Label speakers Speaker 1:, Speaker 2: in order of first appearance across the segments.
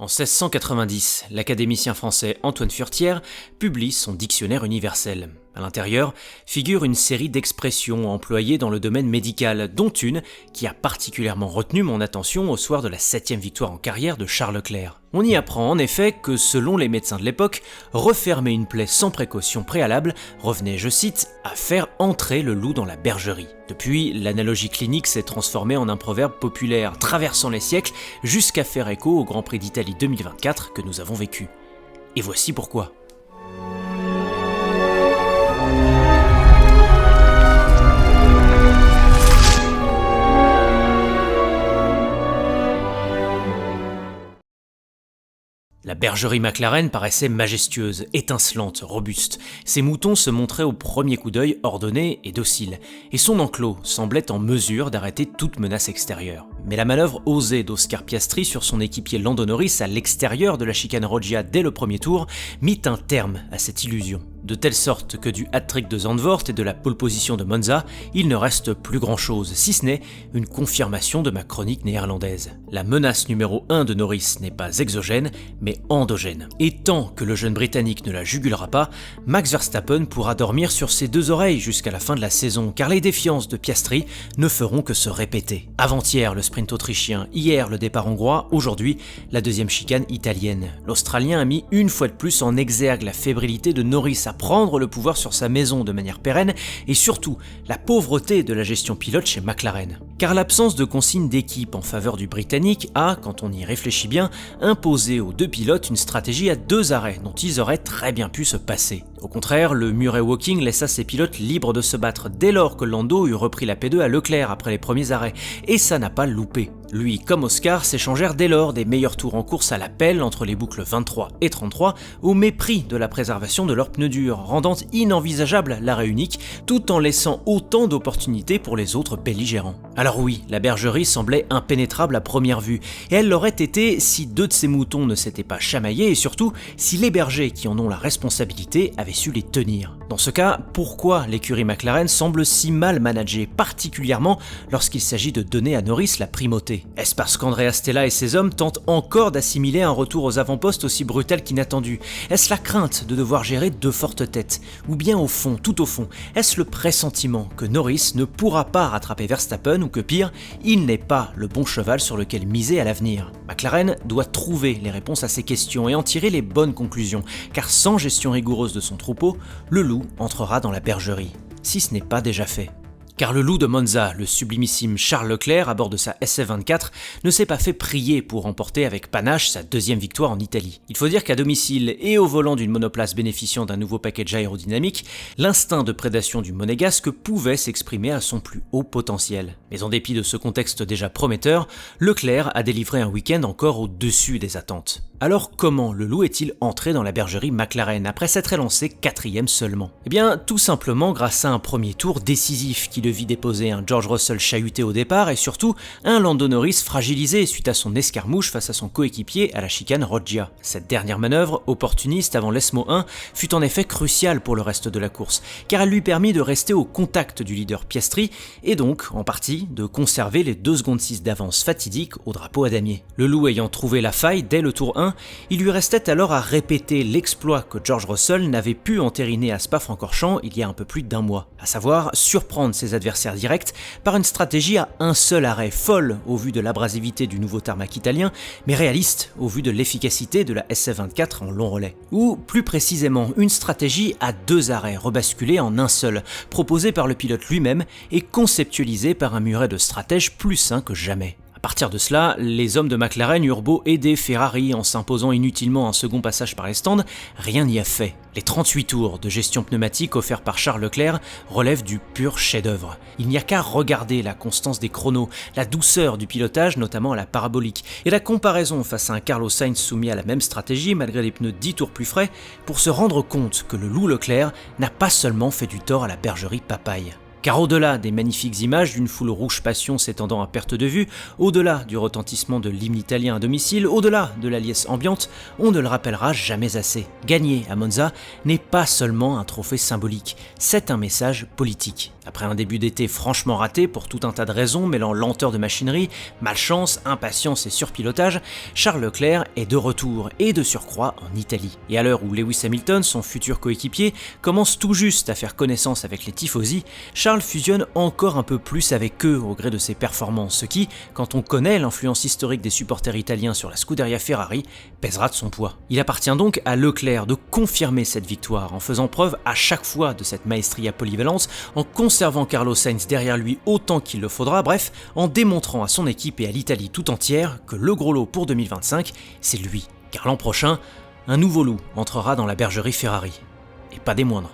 Speaker 1: En 1690, l'académicien français Antoine Furetière publie son dictionnaire universel. À l'intérieur figure une série d'expressions employées dans le domaine médical, dont une qui a particulièrement retenu mon attention au soir de la 7e victoire en carrière de Charles Leclerc. On y apprend en effet que, selon les médecins de l'époque, refermer une plaie sans précaution préalable revenait, je cite, à faire entrer le loup dans la bergerie. Depuis, l'analogie clinique s'est transformée en un proverbe populaire, traversant les siècles, jusqu'à faire écho au Grand Prix d'Italie 2024 que nous avons vécu. Et voici pourquoi. La bergerie McLaren paraissait majestueuse, étincelante, robuste. Ses moutons se montraient au premier coup d'œil ordonnés et dociles, et son enclos semblait en mesure d'arrêter toute menace extérieure. Mais la manœuvre osée d'Oscar Piastri sur son équipier Lando Norris à l'extérieur de la chicane Roggia dès le premier tour mit un terme à cette illusion. De telle sorte que du hat-trick de Zandvoort et de la pole position de Monza, il ne reste plus grand-chose, si ce n'est une confirmation de ma chronique néerlandaise. La menace numéro 1 de Norris n'est pas exogène, mais endogène. Et tant que le jeune Britannique ne la jugulera pas, Max Verstappen pourra dormir sur ses deux oreilles jusqu'à la fin de la saison, car les défiances de Piastri ne feront que se répéter. Avant-hier, le sprint autrichien, hier le départ hongrois, aujourd'hui la deuxième chicane italienne. L'Australien a mis une fois de plus en exergue la fébrilité de Norris à prendre le pouvoir sur sa maison de manière pérenne et surtout la pauvreté de la gestion pilote chez McLaren. Car l'absence de consigne d'équipe en faveur du Britannique a, quand on y réfléchit bien, imposé aux deux pilotes une stratégie à deux arrêts dont ils auraient très bien pu se passer. Au contraire, le Murray Walking laissa ses pilotes libres de se battre dès lors que Lando eut repris la P2 à Leclerc après les premiers arrêts, et ça n'a pas loupé. Lui comme Oscar s'échangèrent dès lors des meilleurs tours en course à la pelle entre les boucles 23 et 33 au mépris de la préservation de leurs pneus durs, rendant inenvisageable l'arrêt unique tout en laissant autant d'opportunités pour les autres belligérants. Alors oui, la bergerie semblait impénétrable à première vue, et elle l'aurait été si deux de ses moutons ne s'étaient pas chamaillés et surtout si les bergers qui en ont la responsabilité avaient su les tenir. Dans ce cas, pourquoi l'écurie McLaren semble si mal managée, particulièrement lorsqu'il s'agit de donner à Norris la primauté? Est-ce parce qu'Andrea Stella et ses hommes tentent encore d'assimiler un retour aux avant-postes aussi brutal qu'inattendu? Est-ce la crainte de devoir gérer deux fortes têtes? Ou bien au fond, tout au fond, est-ce le pressentiment que Norris ne pourra pas rattraper Verstappen ou que pire, il n'est pas le bon cheval sur lequel miser à l'avenir? McLaren doit trouver les réponses à ces questions et en tirer les bonnes conclusions, car sans gestion rigoureuse de son troupeau, le loup entrera dans la bergerie, si ce n'est pas déjà fait. Car le loup de Monza, le sublimissime Charles Leclerc à bord de sa SF24, ne s'est pas fait prier pour remporter avec panache sa deuxième victoire en Italie. Il faut dire qu'à domicile et au volant d'une monoplace bénéficiant d'un nouveau package aérodynamique, l'instinct de prédation du monégasque pouvait s'exprimer à son plus haut potentiel. Mais en dépit de ce contexte déjà prometteur, Leclerc a délivré un week-end encore au-dessus des attentes. Alors comment le loup est-il entré dans la bergerie McLaren après s'être élancé 4e seulement? Eh bien tout simplement grâce à un premier tour décisif qui le vit déposer un George Russell chahuté au départ et surtout un Lando Norris fragilisé suite à son escarmouche face à son coéquipier à la chicane Roggia. Cette dernière manœuvre, opportuniste avant l'ESMO 1, fut en effet cruciale pour le reste de la course, car elle lui permit de rester au contact du leader Piastri et donc, en partie, de conserver les 2 secondes 6 d'avance fatidique au drapeau à damier. Le loup ayant trouvé la faille dès le tour 1, il lui restait alors à répéter l'exploit que George Russell n'avait pu entériner à Spa-Francorchamps il y a un peu plus d'1 mois, à savoir surprendre ses adversaires directs par une stratégie à un seul arrêt, folle au vu de l'abrasivité du nouveau tarmac italien, mais réaliste au vu de l'efficacité de la SF24 en long relais. Ou plus précisément, une stratégie à 2 arrêts rebasculés en un seul, proposée par le pilote lui-même et conceptualisée par un muret de stratèges plus sain que jamais. À partir de cela, les hommes de McLaren eurent beau aider Ferrari en s'imposant inutilement un second passage par les stands, rien n'y a fait. Les 38 tours de gestion pneumatique offerts par Charles Leclerc relèvent du pur chef-d'œuvre. Il n'y a qu'à regarder la constance des chronos, la douceur du pilotage, notamment à la parabolique, et la comparaison face à un Carlos Sainz soumis à la même stratégie malgré des pneus 10 tours plus frais, pour se rendre compte que le loup Leclerc n'a pas seulement fait du tort à la bergerie Papaye. Car au-delà des magnifiques images d'une foule rouge passion s'étendant à perte de vue, au-delà du retentissement de l'hymne italien à domicile, au-delà de la liesse ambiante, on ne le rappellera jamais assez. Gagner à Monza n'est pas seulement un trophée symbolique, c'est un message politique. Après un début d'été franchement raté pour tout un tas de raisons mêlant lenteur de machinerie, malchance, impatience et surpilotage, Charles Leclerc est de retour et de surcroît en Italie. Et à l'heure où Lewis Hamilton, son futur coéquipier, commence tout juste à faire connaissance avec les tifosi, Charles fusionne encore un peu plus avec eux au gré de ses performances, ce qui, quand on connaît l'influence historique des supporters italiens sur la Scuderia Ferrari, pèsera de son poids. Il appartient donc à Leclerc de confirmer cette victoire en faisant preuve à chaque fois de cette maestria polyvalente, en conservant Carlos Sainz derrière lui autant qu'il le faudra, bref, en démontrant à son équipe et à l'Italie tout entière que le gros lot pour 2025, c'est lui. Car l'an prochain, un nouveau loup entrera dans la bergerie Ferrari. Et pas des moindres.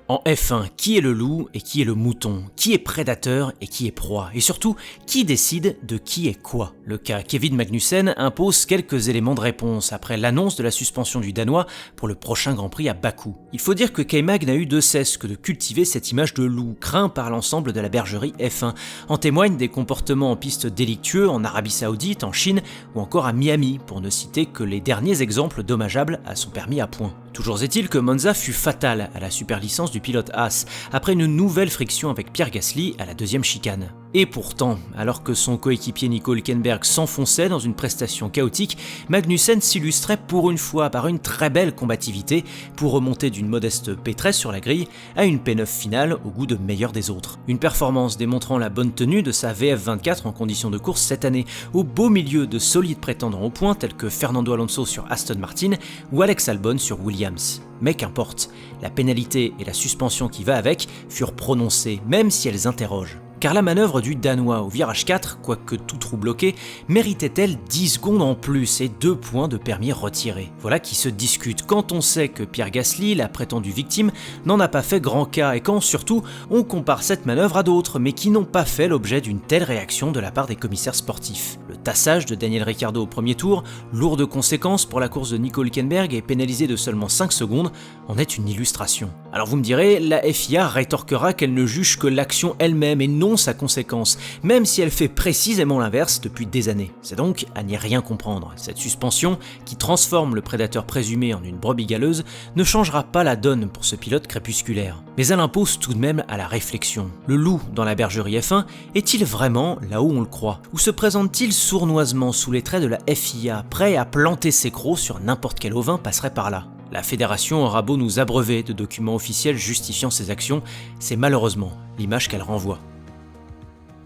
Speaker 1: En F1, qui est le loup et qui est le mouton? Qui est prédateur et qui est proie? Et surtout, qui décide de qui est quoi? Le cas Kevin Magnussen impose quelques éléments de réponse après l'annonce de la suspension du Danois pour le prochain Grand Prix à Bakou. Il faut dire que K-Mag n'a eu de cesse que de cultiver cette image de loup, craint par l'ensemble de la bergerie F1. En témoignent des comportements en piste délictueux en Arabie Saoudite, en Chine ou encore à Miami, pour ne citer que les derniers exemples dommageables à son permis à points. Toujours est-il que Monza fut fatal à la superlicence du pilote Haas, après une nouvelle friction avec Pierre Gasly à la deuxième chicane. Et pourtant, alors que son coéquipier Nico Hülkenberg s'enfonçait dans une prestation chaotique, Magnussen s'illustrait pour une fois par une très belle combativité pour remonter d'une modeste P13 sur la grille à une P9 finale au goût de meilleur des autres. Une performance démontrant la bonne tenue de sa VF24 en conditions de course cette année, au beau milieu de solides prétendants au point tels que Fernando Alonso sur Aston Martin ou Alex Albon sur Williams. Mais qu'importe, la pénalité et la suspension qui va avec furent prononcées, même si elles interrogent. Car la manœuvre du Danois au virage 4, quoique tout trou bloqué, méritait-elle 10 secondes en plus et 2 points de permis retirés? Voilà qui se discute quand on sait que Pierre Gasly, la prétendue victime, n'en a pas fait grand cas et quand surtout on compare cette manœuvre à d'autres, mais qui n'ont pas fait l'objet d'une telle réaction de la part des commissaires sportifs. Le tassage de Daniel Ricciardo au premier tour, lourde conséquence pour la course de Nico Hülkenberg et pénalisé de seulement 5 secondes, en est une illustration. Alors vous me direz, la FIA rétorquera qu'elle ne juge que l'action elle-même et non sa conséquence, même si elle fait précisément l'inverse depuis des années. C'est donc à n'y rien comprendre. Cette suspension, qui transforme le prédateur présumé en une brebis galeuse, ne changera pas la donne pour ce pilote crépusculaire. Mais elle impose tout de même à la réflexion. Le loup dans la bergerie F1 est-il vraiment là où on le croit? Ou se présente-t-il sournoisement sous les traits de la FIA, prêt à planter ses crocs sur n'importe quel ovin passerait par là? La fédération aura beau nous abreuver de documents officiels justifiant ses actions, c'est malheureusement l'image qu'elle renvoie.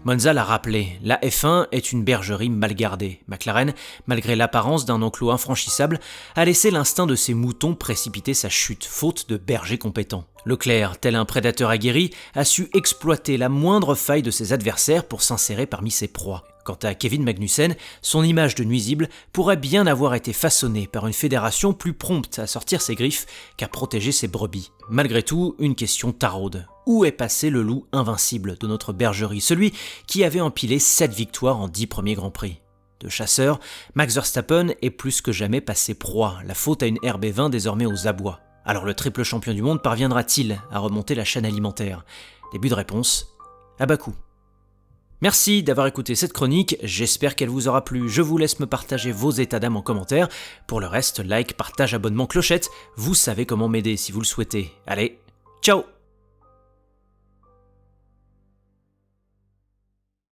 Speaker 1: Monza l'a rappelé, la F1 est une bergerie mal gardée. McLaren, malgré l'apparence d'un enclos infranchissable, a laissé l'instinct de ses moutons précipiter sa chute, faute de bergers compétents. Leclerc, tel un prédateur aguerri, a su exploiter la moindre faille de ses adversaires pour s'insérer parmi ses proies. Quant à Kevin Magnussen, son image de nuisible pourrait bien avoir été façonnée par une fédération plus prompte à sortir ses griffes qu'à protéger ses brebis. Malgré tout, une question taraude. Où est passé le loup invincible de notre bergerie, celui qui avait empilé 7 victoires en 10 premiers Grands Prix? De chasseur, Max Verstappen est plus que jamais passé proie, la faute à une RB20 désormais aux abois. Alors le triple champion du monde parviendra-t-il à remonter la chaîne alimentaire? Début de réponse, à Bakou. Merci d'avoir écouté cette chronique, j'espère qu'elle vous aura plu. Je vous laisse me partager vos états d'âme en commentaire. Pour le reste, like, partage, abonnement, clochette, vous savez comment m'aider si vous le souhaitez. Allez, ciao!